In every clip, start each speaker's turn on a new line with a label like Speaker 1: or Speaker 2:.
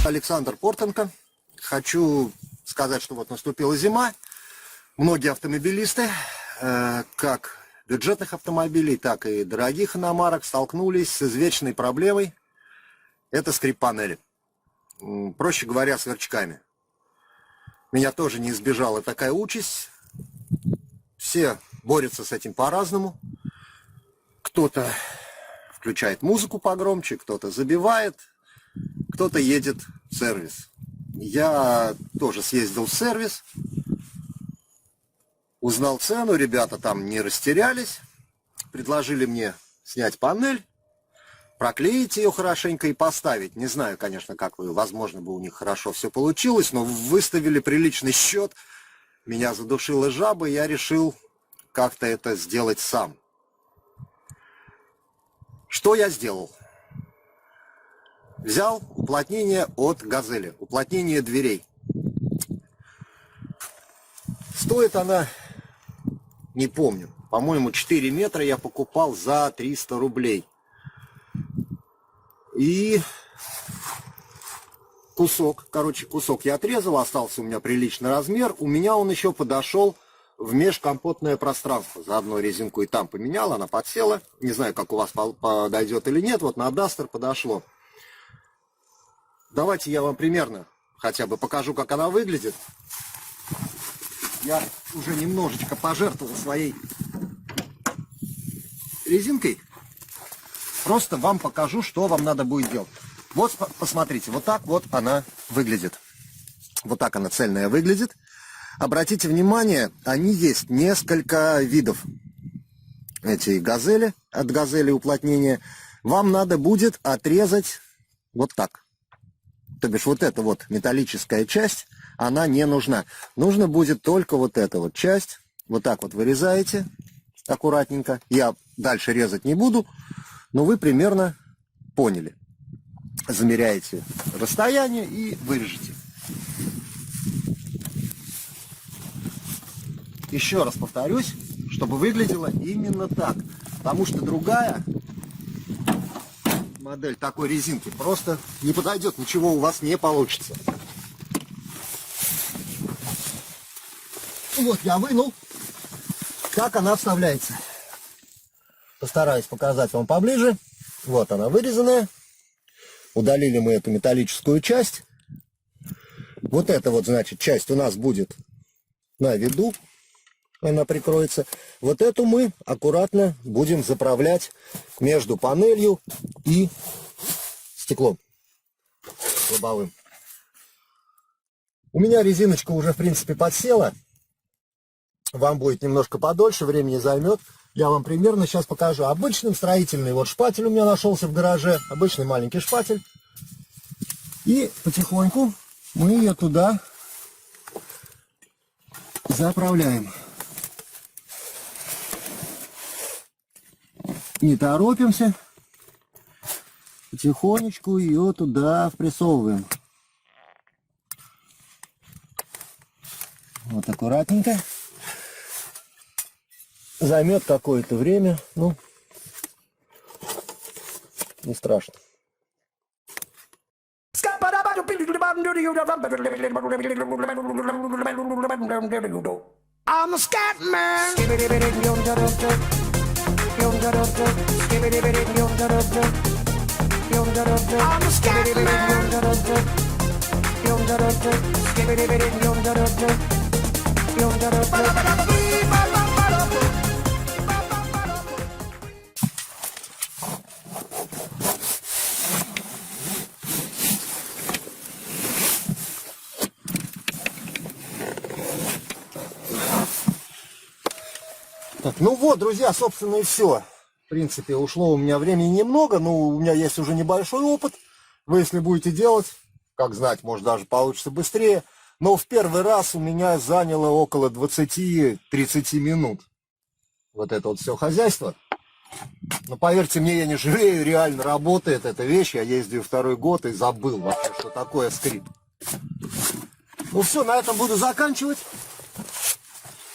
Speaker 1: Александр Портенко. Хочу сказать, что вот наступила зима. Многие автомобилисты, как бюджетных автомобилей, так и дорогих иномарок, столкнулись с извечной проблемой. Это скрип-панели. Проще говоря, сверчками. Меня тоже не избежала такая участь. Все борются с этим по-разному. Кто-то включает музыку погромче, кто-то забивает, кто-то едет в сервис. Я тоже съездил в сервис, узнал цену, ребята там не растерялись, предложили мне снять панель, проклеить ее хорошенько и поставить. Не знаю, конечно, как вы, возможно, бы у них хорошо все получилось, но выставили приличный счет, меня задушила жаба, и я решил как-то это сделать сам. Что я сделал? Взял уплотнение от Газели, уплотнение дверей. Стоит она, не помню, по-моему, 4 метра я покупал за 300 рублей. И кусок я отрезал, остался у меня приличный размер. У меня он еще подошел в межкомпотное пространство. Заодно резинку и там поменял, она подсела. Не знаю, как у вас подойдет или нет. Вот на Дастер подошло. Давайте я вам примерно хотя бы покажу, как она выглядит. Я уже немножечко пожертвовал своей резинкой. Просто вам покажу, что вам надо будет делать. Вот посмотрите, вот так вот она выглядит. Вот так она цельная выглядит. Обратите внимание, они есть несколько видов. Эти газели, от газели уплотнения. Вам надо будет отрезать вот так. То бишь вот эта вот металлическая часть, она не нужна. Нужно будет только вот эта вот часть. Вот так вот вырезаете аккуратненько. Я дальше резать не буду, но вы примерно поняли. Замеряете расстояние и вырежете. Еще раз повторюсь, чтобы выглядело именно так. Потому что другая модель такой резинки просто не подойдет, ничего у вас не получится. Вот я вынул, как она вставляется. Постараюсь показать вам поближе. Вот она вырезанная. Удалили мы эту металлическую часть. Вот эта вот, значит, часть у нас будет на виду. Она прикроется. Вот эту мы аккуратно будем заправлять между панелью и стеклом лобовым. У меня резиночка уже, в принципе, подсела. Вам будет немножко подольше, времени займет. Я вам примерно сейчас покажу. Обычный строительный вот шпатель у меня нашелся в гараже. Обычный маленький шпатель. И потихоньку мы ее туда заправляем. Не торопимся. Потихонечку ее туда впрессовываем. Вот аккуратненько. Займет какое-то время, ну, не страшно.
Speaker 2: I'm a scat man. I'm a scat man.
Speaker 1: Так, ну вот, друзья, собственно, и все. В принципе, ушло у меня времени немного, но у меня есть уже небольшой опыт. Вы, если будете делать, как знать, может даже получится быстрее. Но в первый раз у меня заняло около 20-30 минут. Вот это вот все хозяйство. Но поверьте мне, я не жалею, реально работает эта вещь. Я ездил второй год и забыл вообще, что такое скрип. Ну все, на этом буду заканчивать.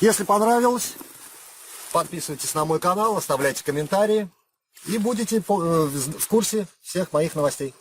Speaker 1: Если понравилось, подписывайтесь на мой канал, оставляйте комментарии и будете в курсе всех моих новостей.